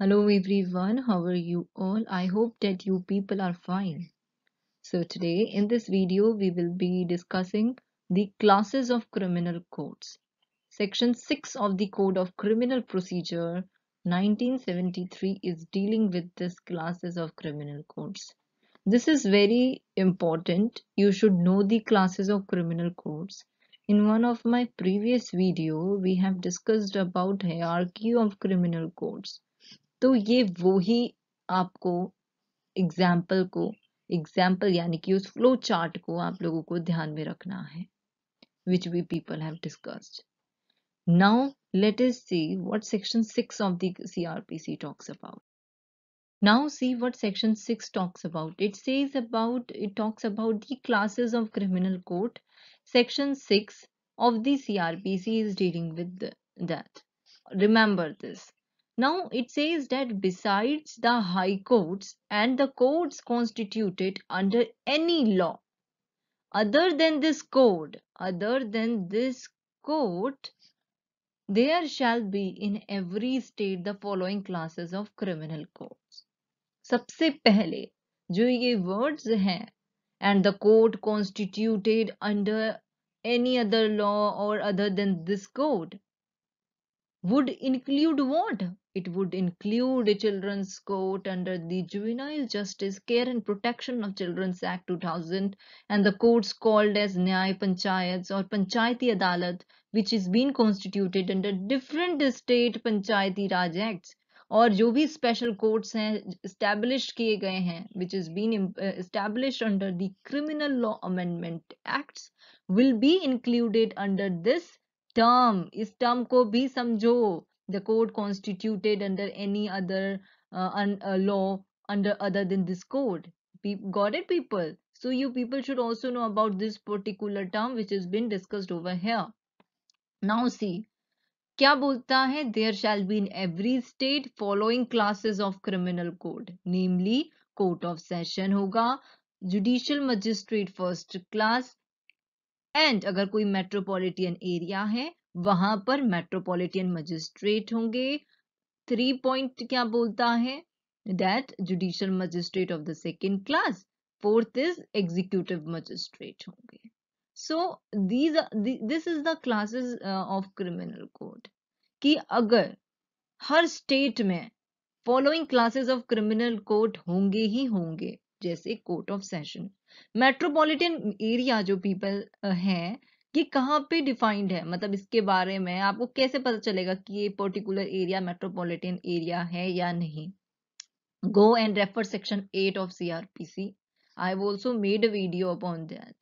Hello everyone, how are you all? I hope that you people are fine. So today in this video we will be discussing the classes of criminal codes. Section 6 of the Code of Criminal Procedure 1973 is dealing with this classes of criminal codes. This is very important. You should know the classes of criminal codes. In one of my previous video we have discussed about hierarchy of criminal codes. तो ये वो ही आपको example यानी कि उस flow chart को आप लोगों को ध्यान में रखना है which we people have discussed. Now let us see what section 6 of the CRPC talks about. Now see what section 6 talks about. It talks about the classes of criminal code. Section 6 of the CRPC is dealing with that. Remember this. Now it says that besides the high courts and the courts constituted under any law other than this code, there shall be in every state the following classes of criminal codes. सबसे पहले जो ये words हैं and the code constituted under any other law or other than this code would include what? It would include a children's court under the Juvenile Justice Care and Protection of Children's Act 2000 and the courts called as Nyay Panchayats or Panchayati Adalat, which is being constituted under different state Panchayati Raj Acts. और जो भी special courts हैं establish किए गए हैं which is been established under the criminal law amendment acts will be included under this term. इस term को भी समझो. The code constituted under any other law under other than this code. Got it, people? So you people should also know about this particular term which has been discussed over here. Now see, क्या बोलता है? There shall be in every state following classes of criminal code, namely court of session होगा, judicial magistrate first class, and अगर कोई metropolitan area है वहां पर metropolitan magistrate होंगे. 3 पॉइंट क्या बोलता है? That judicial magistrate of the second class. 4th is executive magistrate होंगे. So this is the classes of criminal code कि अगर हर स्टेट में following classes of criminal code होंगे ही होंगे. जैसे court of session. Metropolitan area जो पीपल है कि कहाँ पे डिफाइंड है, मतलब इसके बारे में आपको कैसे पता चलेगा कि ये पर्टिकुलर एरिया मेट्रोपॉलिटन एरिया है या नहीं? Go and refer section 8 of CRPC. I have also made a video upon that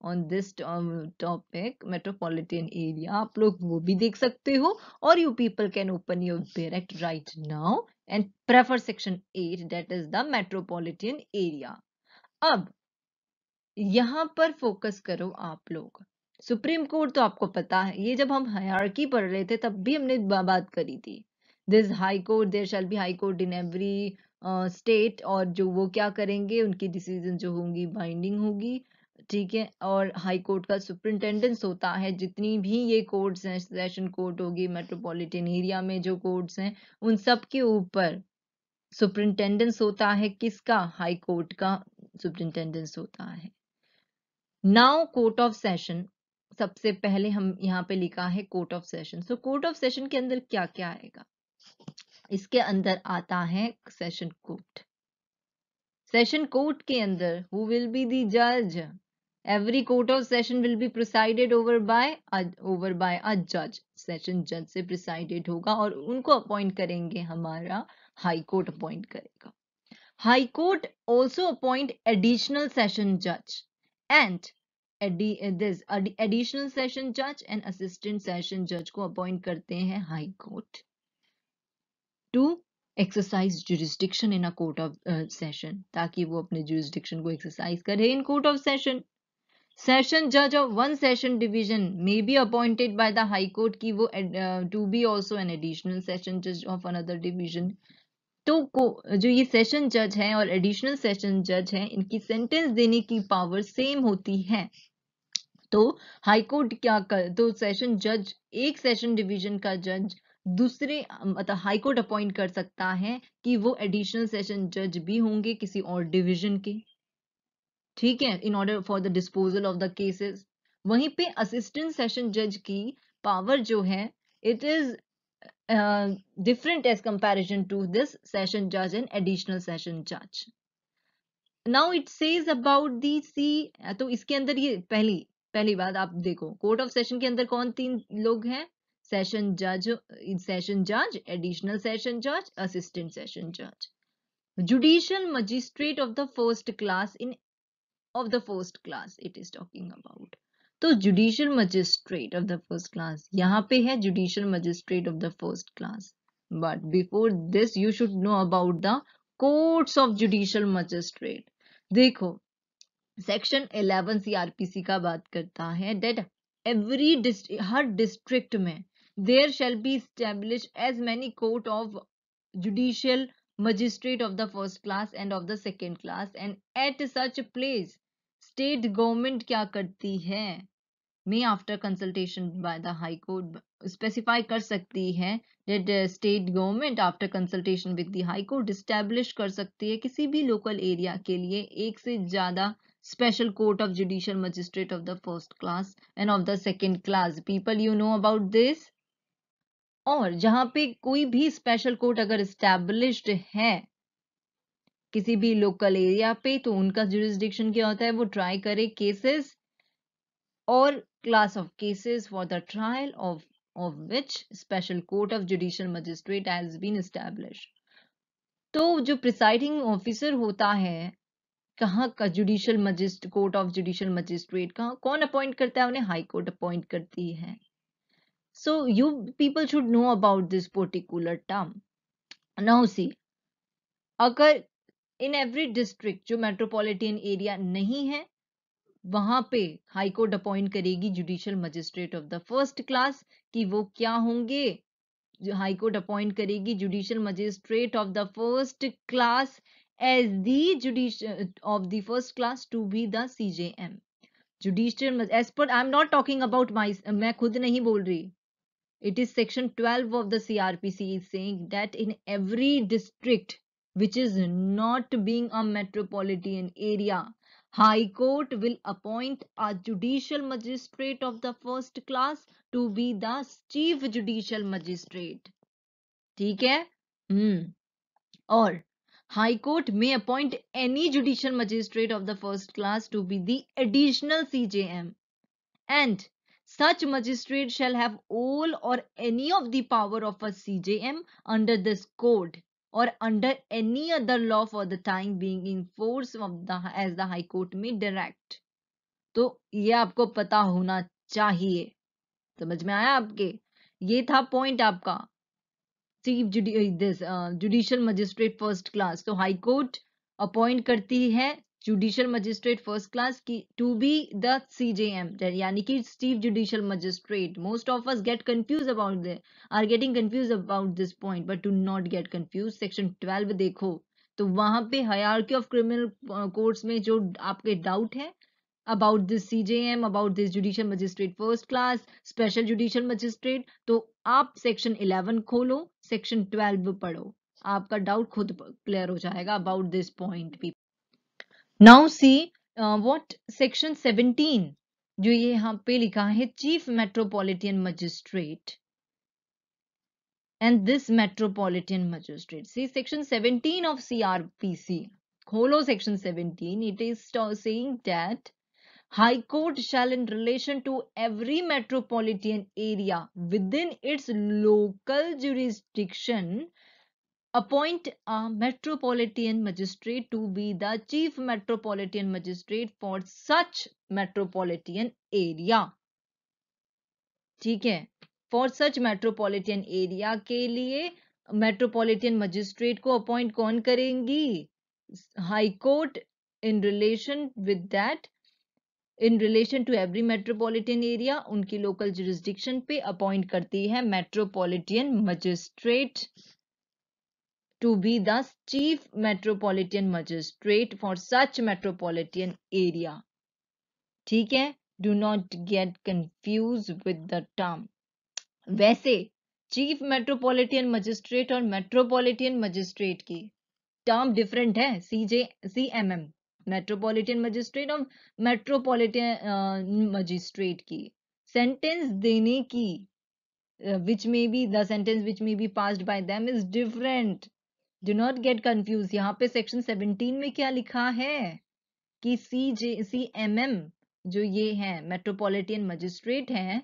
on this topic metropolitan area. आप लोग वो भी देख सकते हो और you people can open your direct right now and prefer section 8 that is the metropolitan area. अब यहाँ पर फोकस करो आप लोग. सुप्रीम कोर्ट तो आपको पता है, ये जब हम हायरार्की पढ़ रहे थे तब भी हमने बात करी थी. This high court, there shall be high court in every state, और जो वो क्या करेंगे, उनकी डिसीजन जो होंगी बाइंडिंग होगी. ठीक है. और हाई कोर्ट का सुपरिंटेंडेंस होता है. जितनी भी ये कोर्ट्स हैं, सेशन कोर्ट होगी, मेट्रोपॉलिटन एरिया में जो कोर्ट्स हैं, उन सब के ऊपर सुपरिंटेंडेंस होता है. किसका? हाई कोर्ट का सुपरिंटेंडेंस होता है. नाउ कोर्ट ऑफ सेशन, सबसे पहले हम यहाँ पे लिखा है court of session. So court of session के अंदर क्या क्या आएगा? इसके अंदर आता है सेशन कोर्ट. सेशन कोर्ट के अंदर हु विल बी द जज? Every court of session will be presided over by a जज. सेशन जज से प्रिसाइडेड होगा और उनको अपॉइंट करेंगे, हमारा हाई कोर्ट अपॉइंट करेगा. High court also appoint additional session जज and this additional session judge and assistant session judge को अपॉइंट करते हैं high court to exercise jurisdiction in a court of session, ताकि वो अपने jurisdiction को एक्सरसाइज करे in court of session. Session judge of one session division may be appointed by the high court की वो to be also an additional session judge of another division. तो जो ये सेशन जज हैं और एडिशनल सेशन जज हैं, इनकी सेंटेंस देने की पावर सेम होती है. तो हाई कोर्ट क्या कर, तो सेशन जज एक सेशन डिवीजन का जज दूसरे मतलब हाई कोर्ट अपॉइंट कर सकता है कि वो एडिशनल सेशन जज भी होंगे किसी और डिवीजन के, ठीक है, in order for the disposal of the cases. वहीं पे असिस्टेंट सेशन जज की पावर जो है, it is different as comparison to this session judge and additional session judge. Now it says about the C, तो इसके अंदर ये पहली बात आप देखो, कोर्ट ऑफ सेशन के अंदर कौन तीन लोग हैं? सेशन जज, एडिशनल सेशन जज, असिस्टेंट सेशन जज। Judicial magistrate of the first class it is talking about. तो judicial magistrate of the first class यहाँ पे है, judicial magistrate of the first class. But before this you should know about the courts of judicial magistrate. देखो, section 11 CrPC का बात करता है that हर डिस्ट्रिक्ट में there shall be establish as many court of judicial magistrate of the first class end of the second class, and at such place state government क्या करती है, may after consultation by the high court specify कर सकती है that state government after consultation with the high court establish कर सकती है किसी भी लोकल एरिया के लिए एक से ज्यादा special court of judicial magistrate of the first class and of the second class. People, you know about this? और जहां पे कोई भी स्पेशल कोर्ट अगर established है किसी भी लोकल एरिया पे, तो उनका jurisdiction क्या होता है, वो ट्राई करे cases or class of cases for the trial of which special court of judicial magistrate has been established. तो जो प्रिसाइडिंग ऑफिसर होता है कहाँ का, judicial magistrate, court of judicial magistrate का कौन अपॉइंट करता है, उन्हें हाई कोर्ट अपॉइंट करती है। So you people should know about this particular term. Now see, अगर इन एवरी डिस्ट्रिक्ट जो मेट्रोपॉलिटन एरिया नहीं है वहां पे हाई कोर्ट अपॉइंट करेगी judicial magistrate of the first class, कि वो क्या होंगे, हाई कोर्ट अपॉइंट करेगी judicial magistrate of the first class as the judicial of the first class to be the CJM. Judicial age पर, I am not talking about माई, मैं खुद नहीं बोल रही, it is section 12 of the CRPC is saying that in every district which is not being a metropolitan area, High Court will appoint a judicial magistrate of the first class to be the chief judicial magistrate. ठीक है? और High Court may appoint any judicial magistrate of the first class to be the additional CJM, and such magistrate shall have all or any of the power of a CJM under this code or under any other law for the time being in force of the as the High Court may direct. तो ये आपको पता होना चाहिए, समझ में आया आपके? ये था पॉइंट आपका chief judicial magistrate first class. तो हाई कोर्ट अपॉइंट करती है जुडिशियल मजिस्ट्रेट फर्स्ट क्लास की टू बी द सीजेएम, यानी कि chief judicial magistrate. Most of us get confuse about are getting confuse about this point, but do not get confuse. Section 12 देखो, तो वहां पे hierarchy of criminal courts में जो आपके डाउट है about this CJM, about this judicial magistrate first class, special judicial magistrate, तो आप सेक्शन 11 खोलो, सेक्शन 12 पढ़ो, आपका डाउट खुद क्लियर हो जाएगा about this point भी। Now see what section 17 जो ये यहाँ पे लिखा है chief metropolitan magistrate and this metropolitan magistrate. See section 17 of CRPC. खोलो section 17. It is saying that High Court shall in relation to every metropolitan area within its local jurisdiction appoint a metropolitan magistrate to be the chief metropolitan magistrate for such metropolitan area. ठीक है, for such metropolitan area के लिए metropolitan magistrate को appoint कौन करेंगी? High Court in relation with that, in relation to every metropolitan area उनकी local jurisdiction पे appoint करती है metropolitan magistrate to be the chief metropolitan magistrate for such metropolitan area. ठीक है, do not get confuse with the term. वैसे chief metropolitan magistrate और metropolitan magistrate की term different है। CMM मेट्रोपॉलिटन मजिस्ट्रेट और मेट्रोपॉलिटन मजिस्ट्रेट की sentence देने की which may be the sentence which may be passed by them is different. Do not get confused. यहाँ पे सेक्शन 17 में क्या लिखा है कि CMM जो ये है मेट्रोपॉलिटन मजिस्ट्रेट हैं,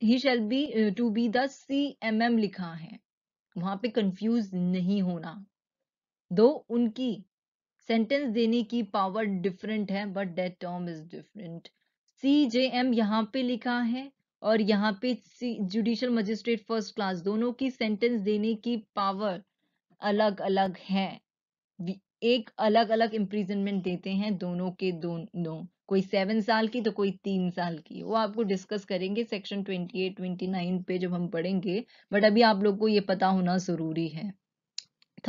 he shall be to be the CMM लिखा है, वहां पे कंफ्यूज नहीं होना। दो उनकी सेंटेंस देने की पावर डिफरेंट है but that term is different. CJM यहाँ पे लिखा है और यहाँ पे जुडिशियल मजिस्ट्रेट फर्स्ट क्लास, दोनों की सेंटेंस देने की पावर अलग अलग है। एक अलग अलग इम्प्रिजनमेंट देते हैं दोनों के दोनों, कोई 7 साल की तो कोई 3 साल की। वो आपको डिस्कस करेंगे सेक्शन 28 29 पे जब हम पढ़ेंगे, बट अभी आप लोग को ये पता होना जरूरी है।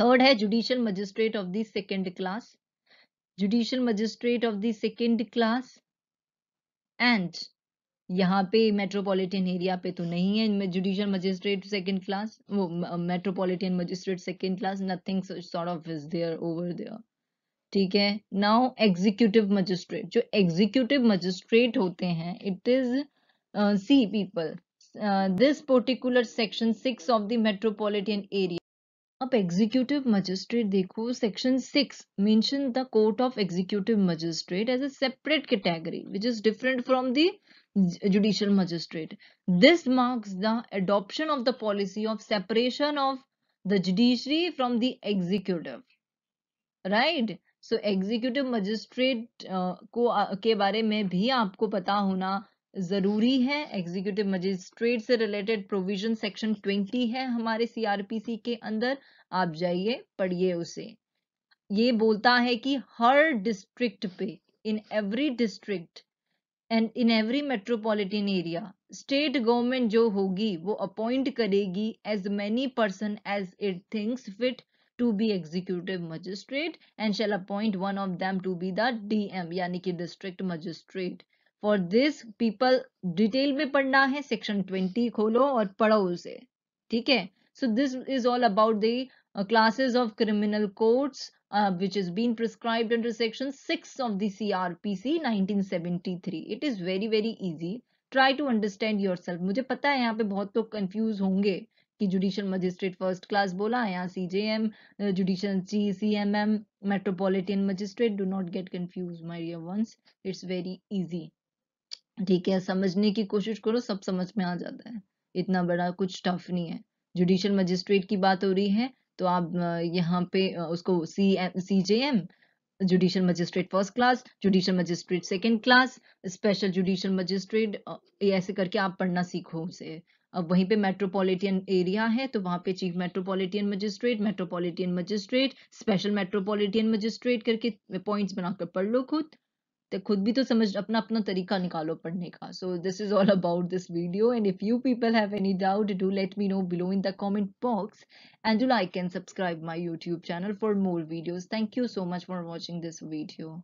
थर्ड है judicial magistrate of the second class, judicial magistrate of the second class and यहाँ पे मेट्रोपॉलिटन एरिया पे तो नहीं है जुडिशियल मजिस्ट्रेट सेकंड क्लास, वो metropolitan magistrate second class, nothing sort of is there over there. ठीक है। नाउ एग्जीक्यूटिव मजिस्ट्रेट, जो एग्जीक्यूटिव मजिस्ट्रेट होते हैं, it is see people this particular section 6 of the metropolitan area. अब executive magistrate देखो, section 6 mention the court of executive magistrate as a separate category which is different from the judicial magistrate. This marks the adoption of the policy of separation of the judiciary from the executive. Right? So executive magistrate को के बारे में भी आपको पता होना जरूरी है। एग्जीक्यूटिव मजिस्ट्रेट से रिलेटेड प्रोविजन सेक्शन 20 है हमारे CRPC के अंदर, आप जाइए पढ़िए उसे। ये बोलता है कि हर डिस्ट्रिक्ट पे, in every district and in every metropolitan area, state government जो होगी वो अपॉइंट करेगी as many person as it thinks fit to be executive magistrate and shall appoint one of them to be the DM यानी कि district magistrate. For this people detail में पढ़ना है, section 20 खोलो और पढ़ो उसे। ठीक है। सो this is all about the classes of criminal courts which is being prescribed under section 6 of the CRPC 1973. It is very very easy. Try to understand yourself. मुझे पता है यहाँ पे बहुत लोग कंफ्यूज होंगे कि जुडिशियल मजिस्ट्रेट फर्स्ट क्लास बोला है, यहाँ CJM, judicial CMM, metropolitan magistrate. Do not get confuse my dear ones, it's very easy. ठीक है, समझने की कोशिश करो, सब समझ में आ जाता है, इतना बड़ा कुछ टफ नहीं है। जुडिशियल मजिस्ट्रेट की बात हो रही है तो आप यहाँ पे उसको CJM, judicial magistrate first class, judicial magistrate second class, special judicial magistrate, ऐसे करके आप पढ़ना सीखो उसे। अब वहीं पे मेट्रोपॉलिटन एरिया है तो वहां पे chief metropolitan magistrate, special metropolitan magistrate करके पॉइंट्स बनाकर पढ़ लो खुद, तो खुद भी तो समझ, अपना अपना तरीका निकालो पढ़ने का। सो this is all about this video and if you people have any doubt do let me know below in the comment box and do like and subscribe my YouTube channel for more videos. Thank you so much for watching this video.